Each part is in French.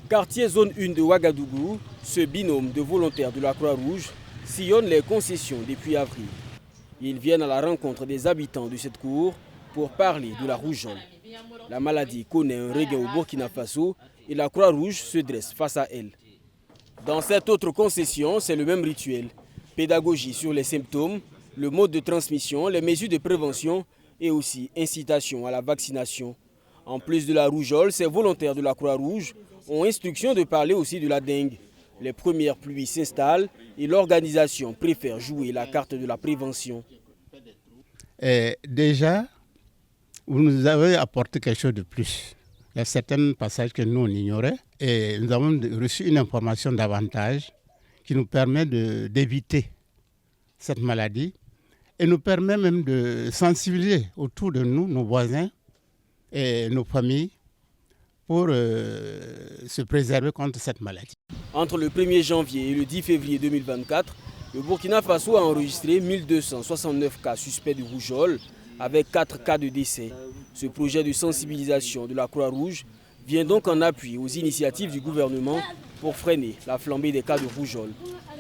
Quartier zone 1 de Ouagadougou, ce binôme de volontaires de la Croix-Rouge sillonne les concessions depuis avril. Ils viennent à la rencontre des habitants de cette cour pour parler de la rougeole. La maladie connaît un regain au Burkina Faso et la Croix-Rouge se dresse face à elle. Dans cette autre concession, c'est le même rituel. Pédagogie sur les symptômes, le mode de transmission, les mesures de prévention et aussi incitation à la vaccination. En plus de la rougeole, ces volontaires de la Croix-Rouge ont instruction de parler aussi de la dengue. Les premières pluies s'installent et l'organisation préfère jouer la carte de la prévention. Déjà, vous nous avez apporté quelque chose de plus. Il y a certains passages que nous on ignorait et nous avons reçu une information davantage qui nous permet d'éviter cette maladie et nous permet même de sensibiliser autour de nous, nos voisins et nos familles pour se préserver contre cette maladie. Entre le 1er janvier et le 10 février 2024, le Burkina Faso a enregistré 1269 cas suspects de rougeole avec 4 cas de décès. Ce projet de sensibilisation de la Croix-Rouge vient donc en appui aux initiatives du gouvernement pour freiner la flambée des cas de rougeole.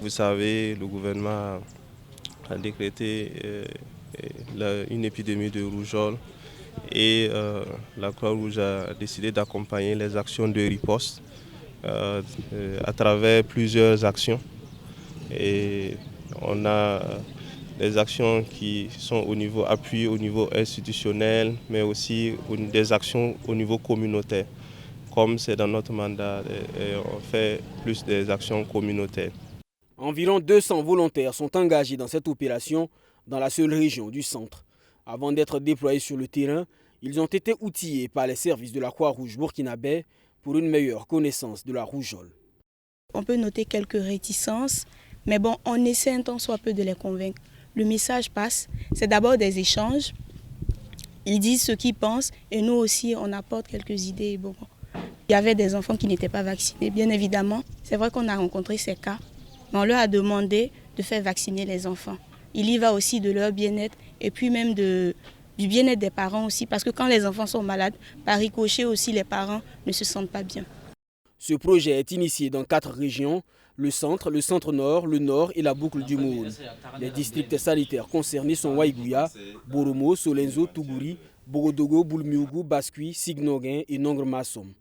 Vous savez, le gouvernement a décrété une épidémie de rougeole et la Croix-Rouge a décidé d'accompagner les actions de riposte à travers plusieurs actions. Et on a des actions qui sont au niveau appui, au niveau institutionnel, mais aussi des actions au niveau communautaire. Comme c'est dans notre mandat, on fait plus des actions communautaires. Environ 200 volontaires sont engagés dans cette opération dans la seule région du centre. Avant d'être déployés sur le terrain, ils ont été outillés par les services de la Croix-Rouge burkinabé pour une meilleure connaissance de la rougeole. On peut noter quelques réticences, mais bon, on essaie un tant soit peu de les convaincre. Le message passe, c'est d'abord des échanges. Ils disent ce qu'ils pensent et nous aussi, on apporte quelques idées. Bon, il y avait des enfants qui n'étaient pas vaccinés, bien évidemment. C'est vrai qu'on a rencontré ces cas, mais on leur a demandé de faire vacciner les enfants. Il y va aussi de leur bien-être et puis même du bien-être des parents aussi, parce que quand les enfants sont malades, par ricochet aussi, les parents ne se sentent pas bien. Ce projet est initié dans 4 régions, le centre-nord, le nord et la boucle du Mohoun. Les districts sanitaires concernés sont Waïgouya, Boromo, Solenzo, Tougouri, Bogodogo, Boulmiougou, Bascui, Signoguin et Nongre-Massom.